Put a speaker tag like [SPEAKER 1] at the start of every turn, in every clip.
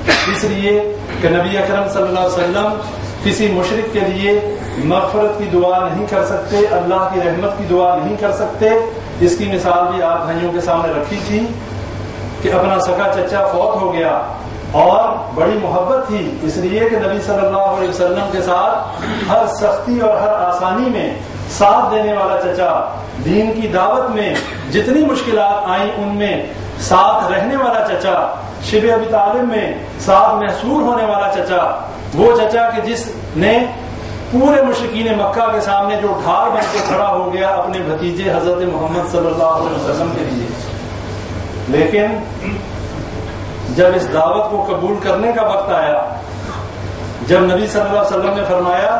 [SPEAKER 1] اس لیے کہ نبی اکرم صلی اللہ علیہ وسلم کسی مشرک کے لیے مغفرت کی دعا نہیں کر سکتے، اللہ کی رحمت کی دعا نہیں کر سکتے۔ اس کی مثال بھی آپ بھائیوں کے سامنے رکھی تھی کہ اپنا سگا چچا فوت ہو گیا اور بڑی محبت تھی، اس لیے کہ نبی صلی اللہ علیہ وسلم کے ساتھ ہر سختی اور ہر آسانی میں ساتھ دینے والا چچا، دین کی دعوت میں جتنی مشکلات آئیں ان میں ساتھ رہنے والا چچا، شبہ ابی طالب میں ساتھ محصور ہونے والا چچا، وہ چچا کہ جس نے پورے مشرکین مکہ کے سامنے جو ڈھال بن کے کھڑا ہو گیا اپنے بھتیجے حضرت محمد صلی اللہ علیہ وسلم کے لیے۔ لیکن جب اس دعوت کو قبول کرنے کا وقت آیا، جب نبی صلی اللہ علیہ وسلم نے فرمایا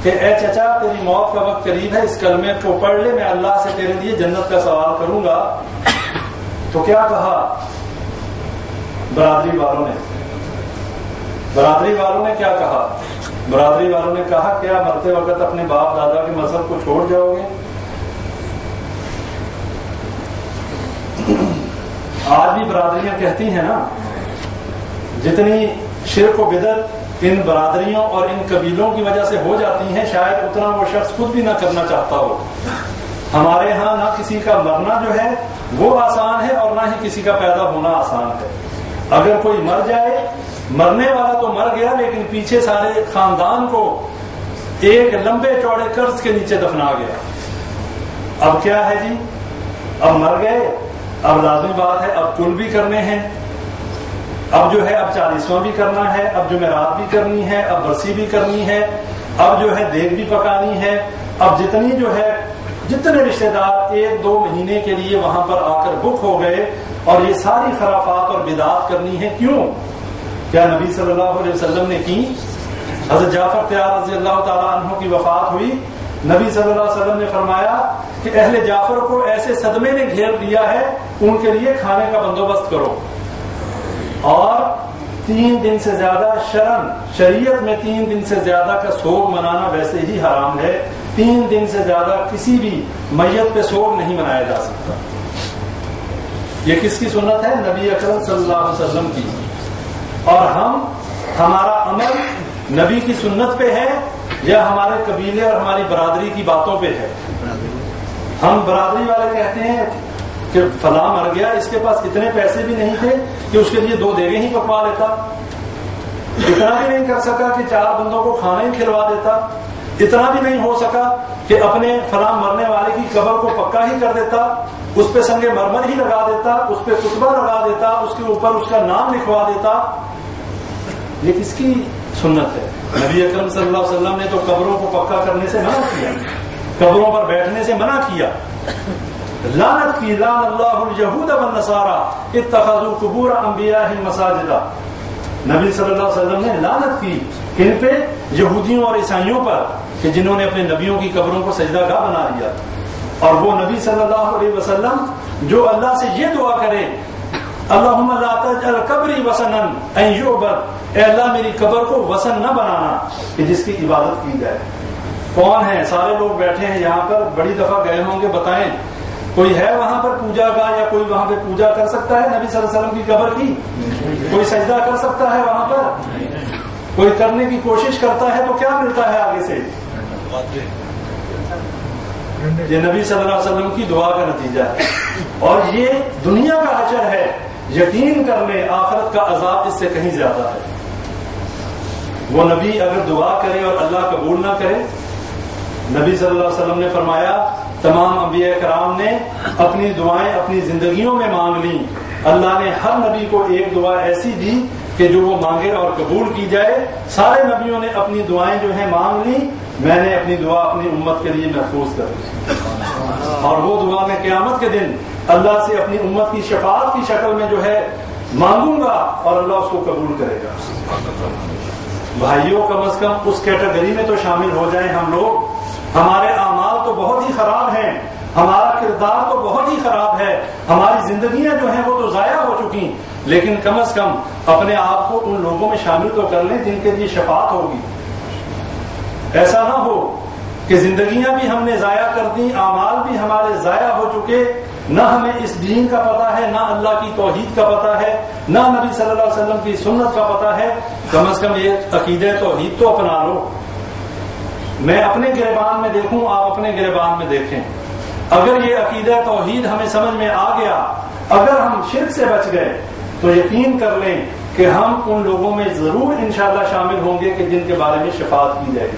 [SPEAKER 1] کہ اے چچا تیری موت کا وقت قریب ہے، اس کلمے کو پڑھ لے، میں اللہ سے تیرے لیے جنت کا سوال کروں گا، تو کیا کہا برادری والوں نے کیا کہا؟ برادری والوں نے کہا کیا مرتے وقت اپنے باپ دادا کے مذہب کو چھوڑ جاؤ گے؟ آج بھی برادریاں کہتی ہیں نا، جتنی شرک و بدعت ان برادریوں اور ان قبیلوں کی وجہ سے ہو جاتی ہیں، شاید اتنا وہ شخص خود بھی نہ کرنا چاہتا ہو۔ ہمارے ہاں نہ کسی کا مرنا جو ہے وہ آسان ہے اور نہ ہی کسی کا پیدا ہونا آسان ہے۔ اگر کوئی مر جائے، مرنے والا تو مر گیا لیکن پیچھے سارے خاندان کو ایک لمبے چوڑے قرض کے نیچے دفنا گیا۔ اب کیا ہے جی، اب مر گئے، اب لازمی بات ہے اب کل بھی کرنے ہیں، اب جو ہے اب 40واں بھی کرنا ہے، اب جمعرات بھی کرنی ہے، اب برسی بھی کرنی ہے، اب جو ہے دیگ بھی پکانی ہے، اب جتنے رشتہ دار 1-2 مہینے کے لیے وہاں پر آ کر بک ہو گئے اور یہ ساری خرافات اور بدعات کرنی ہے۔ کیوں؟ کیا نبی صلی اللہ علیہ وسلم نے کی؟ حضرت جعفر طیار رضی اللہ تعالیٰ عنہ کی وفات ہوئی، نبی صلی اللہ علیہ وسلم نے فرمایا کہ اہل جعفر کو ایسے صدمے نے گھیر لیا ہے، ان کے لیے کھانے کا بندوبست کرو، اور 3 دن سے زیادہ شریعت میں 3 دن سے زیادہ کا سوگ منانا ویسے ہی حرام ہے، 3 دن سے زیادہ کسی بھی میت پہ سوگ نہیں منایا جا سکتا۔ یہ کس کی سنت ہے؟ نبی اکرم صلی اللہ علیہ وسلم کی، اور ہمارا عمل نبی کی سنت پہ ہے یا ہمارے قبیلے اور ہماری برادری کی باتوں پہ ہے؟ ہم برادری والے کہتے ہیں کہ فلاں مر گیا، اس کے پاس اتنے پیسے بھی نہیں تھے کہ اس کے لیے 2 دیگیں ہی پکوا لیتا، اتنا بھی نہیں کر سکا کہ 4 بندوں کو کھانا ہی کھلوا دیتا، اتنا بھی نہیں ہو سکا کہ اپنے فلاں مرنے والے کی قبر کو پکا ہی کر دیتا، اس پہ سنگ مرمر ہی لگا دیتا، اس پہ خطبہ لگا دیتا، اس کے اوپر اس کا نام لکھوا دیتا۔ یہ کس کی سنت ہے؟ نبی اکرم صلی اللہ علیہ وسلم نے تو قبروں کو پکا کرنے سے منع کیا، قبروں پر بیٹھنے سے منع کیا، لعنت کی، لعن اللہ الیہود والنصارى اتخذوا قبور انبیائہم مساجدا۔ نبی صلی اللہ علیہ وسلم نے لعنت کی ان پہ، یہودیوں اور عیسائیوں پر، کہ جنہوں نے اپنے نبیوں کی قبروں کو سجدہ گاہ بنا دیا۔ اور وہ نبی صلی اللہ علیہ وسلم جو اللہ سے یہ دعا کرے، اللہم لا تجعل قبری وثنا ان یعبد، اے اللہ میری قبر کو وثن نہ بنانا کہ جس کی عبادت کی جائے۔ کون ہے؟ سارے لوگ بیٹھے ہیں یہاں پر، بڑی دفعہ گئے ہوں گے، بتائیں کوئی ہے وہاں پر پوجا کا، یا کوئی وہاں پہ پوجا کر سکتا ہے نبی صلی اللہ علیہ وسلم کی قبر کی؟ کوئی سجدہ کر سکتا ہے وہاں پر؟ کوئی کرنے کی کوشش کرتا ہے تو کیا ملتا ہے آگے سے؟ یہ نبی صلی اللہ علیہ وسلم کی دعا کا نتیجہ ہے، اور یہ دنیا کا اجر ہے، یقین کر لیں آخرت کا عذاب اس سے کہیں زیادہ ہے۔ وہ نبی اگر دعا کرے اور اللہ قبول نہ کرے، نبی صلی اللہ علیہ وسلم نے فرمایا تمام انبیاء کرام نے اپنی دعائیں اپنی زندگیوں میں مانگ لیں، اللہ نے ہر نبی کو ایک دعا ایسی دی کہ جو وہ مانگے اور قبول کی جائے۔ سارے نبیوں نے اپنی دعائیں جو ہیں مانگ لی، میں نے اپنی دعا اپنی امت کے لیے محفوظ کر لی، اور وہ دعا میں قیامت کے دن اللہ سے اپنی امت کی شفاعت کی شکل میں جو ہے مانگوں گا، اور اللہ اس کو قبول کرے گا۔ بھائیوں، کم از کم اس کیٹیگری میں تو شامل ہو جائیں ہم لوگ۔ ہمارے اعمال تو بہت ہی خراب ہیں، ہمارا کردار تو بہت ہی خراب ہے، ہماری زندگیاں جو ہیں وہ تو ضائع ہو چکی، لیکن کم از کم اپنے آپ کو ان لوگوں میں شامل تو کر لیں جن کے لیے شفاعت ہوگی۔ ایسا نہ ہو کہ زندگیاں بھی ہم نے ضائع کر دی، اعمال بھی ہمارے ضائع ہو چکے، نہ ہمیں اس دین کا پتہ ہے، نہ اللہ کی توحید کا پتہ ہے، نہ نبی صلی اللہ علیہ وسلم کی سنت کا پتہ ہے، کم از کم یہ عقیدہ توحید تو اپنا لو۔ میں اپنے گریبان میں دیکھوں، آپ اپنے گریبان میں دیکھیں، اگر یہ عقیدہ توحید ہمیں سمجھ میں آ گیا، اگر ہم شرک سے بچ گئے، تو یقین کر لیں کہ ہم ان لوگوں میں ضرور انشاءاللہ شامل ہوں گے کہ جن کے بارے میں شفاعت کی جائے گی۔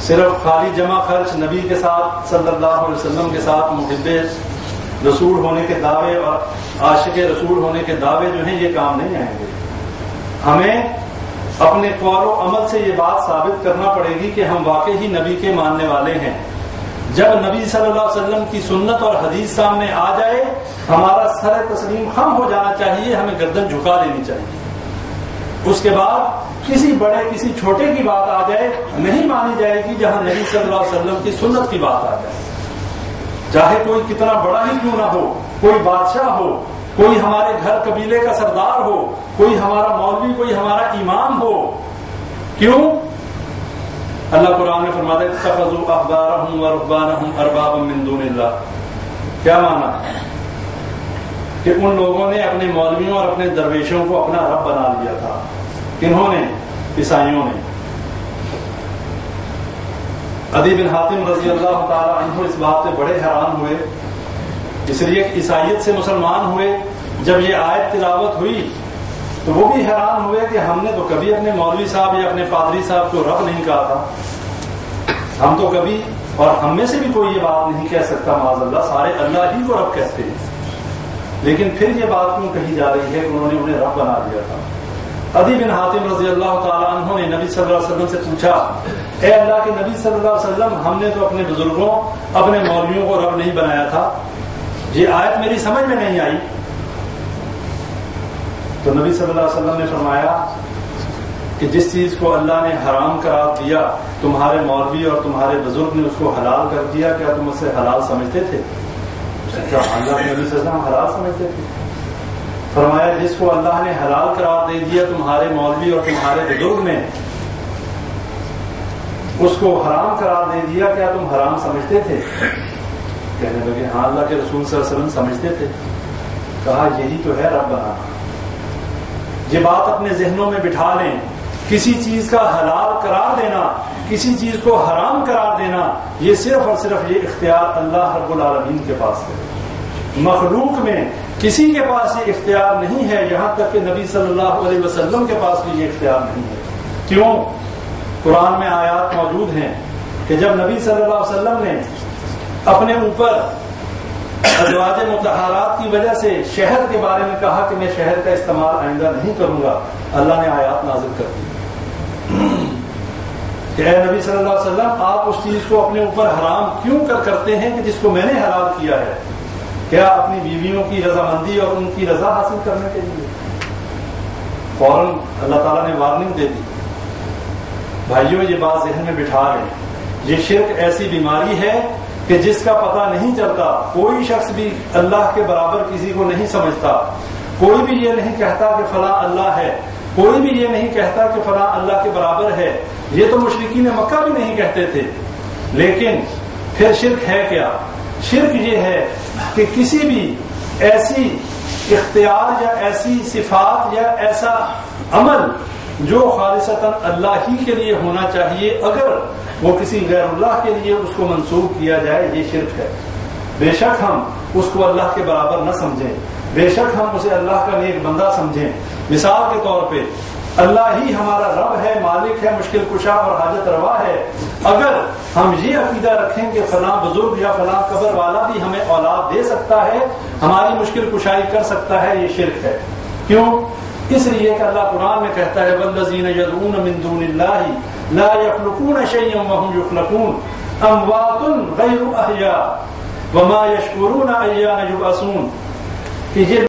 [SPEAKER 1] صرف خالی جمع خرچ نبی کے ساتھ صلی اللہ علیہ وسلم کے ساتھ محب رسول ہونے کے دعوے اور عاشق رسول ہونے کے دعوے جو ہیں یہ کام نہیں آئیں گے۔ ہمیں اپنے قول و عمل سے یہ بات ثابت کرنا پڑے گی کہ ہم واقعی نبی کے ماننے والے ہیں۔ جب نبی صلی اللہ علیہ وسلم کی سنت اور حدیث سامنے آ جائے، ہمارا سر تسلیم خم ہو جانا چاہیے، ہمیں گردن جھکا دینی چاہیے۔ اس کے بعد کسی بڑے کسی چھوٹے کی بات آ جائے نہیں مانی جائے گی، جہاں نبی صلی اللہ علیہ وسلم کی سنت کی بات آ جائے، چاہے کوئی کتنا بڑا ہی کیوں نہ ہو، کوئی بادشاہ ہو، کوئی ہمارے گھر قبیلے کا سردار ہو، کوئی ہمارا مولوی، کوئی ہمارا امام ہو۔ کیوں؟ اللہ قرآن میں فرماتا ہے اتخذوا احبارهم ورهبانهم اربابا من دون اللہ۔ کیا مانا؟ کہ ان لوگوں نے اپنے مولویوں اور اپنے درویشوں کو اپنا رب بنا لیا تھا۔ کنہوں نے؟ عیسائیوں نے۔ عدی بن حاتم رضی اللہ تعالی عنہ اس بات سے بڑے حیران ہوئے، اس لیے عیسائیت سے مسلمان ہوئے۔ جب یہ آیت تلاوت ہوئی تو وہ بھی حیران ہوئے کہ ہم نے تو کبھی اپنے مولوی صاحب یا اپنے پادری صاحب کو رب نہیں کہا تھا، ہم تو کبھی، اور ہم میں سے بھی کوئی یہ بات نہیں کہہ سکتا معاذ اللہ، سارے اللہ ہی کو رب کہتے ہیں، لیکن پھر یہ بات کیوں کہی جا رہی ہے کہ انہوں نے انہیں رب بنا دیا تھا۔ عدی بن حاتم رضی اللہ تعالیٰ عنہ نے نبی صلی اللہ علیہ وسلم سے پوچھا، اے اللہ کے نبی صلی اللہ علیہ وسلم، ہم نے تو اپنے بزرگوں اپنے مولویوں کو رب نہیں بنایا تھا، یہ آیت میری سمجھ میں نہیں آئی۔ تو نبی صلی اللہ علیہ وسلم نے فرمایا کہ جس چیز کو اللہ نے حرام قرار دیا تمہارے مولوی اور تمہارے بزرگ نے اس کو حلال کر دیا، کیا تم اسے حلال سمجھتے تھے؟ کیا اللہ کے نبی صلی اللہ علیہ وسلم حلال سمجھتے تھے؟ فرمایا جس کو اللہ نے حلال قرار دے دیا تمہارے مولوی اور تمہارے بزرگ نے اس کو حرام قرار دے دیا، کیا تم حرام سمجھتے تھے؟ کہنے لگے ہاں اللہ کے رسول صلی اللہ علیہ وسلم سمجھتے تھے۔ کہا یہی تو ہے رب بنانا۔ یہ بات اپنے ذہنوں میں بٹھا لیں، کسی چیز کا حلال قرار دینا، کسی چیز کو حرام قرار دینا، یہ صرف اور صرف یہ اختیار اللہ رب العالمین کے پاس ہے۔ مخلوق میں کسی کے پاس یہ اختیار نہیں ہے، یہاں تک کہ نبی صلی اللہ علیہ وسلم کے پاس بھی یہ اختیار نہیں ہے۔ کیوں؟ قرآن میں آیات موجود ہیں کہ جب نبی صلی اللہ علیہ وسلم نے اپنے اوپر ازواج مطہرات کی وجہ سے شہد کے بارے میں کہا کہ میں شہد کا استعمال آئندہ نہیں کروں گا، اللہ نے آیات نازل کر دی کہ اے نبی صلی اللہ علیہ وسلم، آپ اس چیز کو اپنے اوپر حرام کیوں کرتے ہیں کہ جس کو میں نے حلال کیا ہے؟ کیا اپنی بیویوں کی رضامندی اور ان کی رضا حاصل کرنے کے لیے؟ فوراً اللہ تعالیٰ نے وارننگ دے دی۔ بھائیوں یہ بات ذہن میں بٹھا لیں، یہ شرک ایسی بیماری ہے کہ جس کا پتہ نہیں چلتا، کوئی شخص بھی اللہ کے برابر کسی کو نہیں سمجھتا، کوئی بھی یہ نہیں کہتا کہ فلاں اللہ ہے، کوئی بھی یہ نہیں کہتا کہ فلاں اللہ کے برابر ہے، یہ تو مشرکین مکہ بھی نہیں کہتے تھے۔ لیکن پھر شرک ہے کیا؟ شرک یہ ہے کہ کسی بھی ایسی اختیار یا ایسی صفات یا ایسا عمل جو خالصتاً اللہ ہی کے لیے ہونا چاہیے، اگر وہ کسی غیر اللہ کے لیے اس کو منسوخ کیا جائے، یہ شرک ہے۔ بے شک ہم اس کو اللہ کے برابر نہ سمجھیں، بے شک ہم اسے اللہ کا نیک بندہ سمجھیں۔ مثال کے طور پہ اللہ ہی ہمارا رب ہے، مالک ہے، مشکل کشا اور حاجت روا ہے، اگر ہم یہ عقیدہ رکھیں کہ فلاں بزرگ یا فلاں قبر والا بھی ہمیں اولاد دے سکتا ہے، ہماری مشکل کشائی کر سکتا ہے، یہ شرک ہے۔ کیوں؟ اس لیے کہ اللہ قرآن میں کہتا ہے والذین یدعون من دون اللہ لا یخلقون شیئا وهم یخلقون اموات غیر احیاء وما یشعرون ایان یبعثون، کہ یہ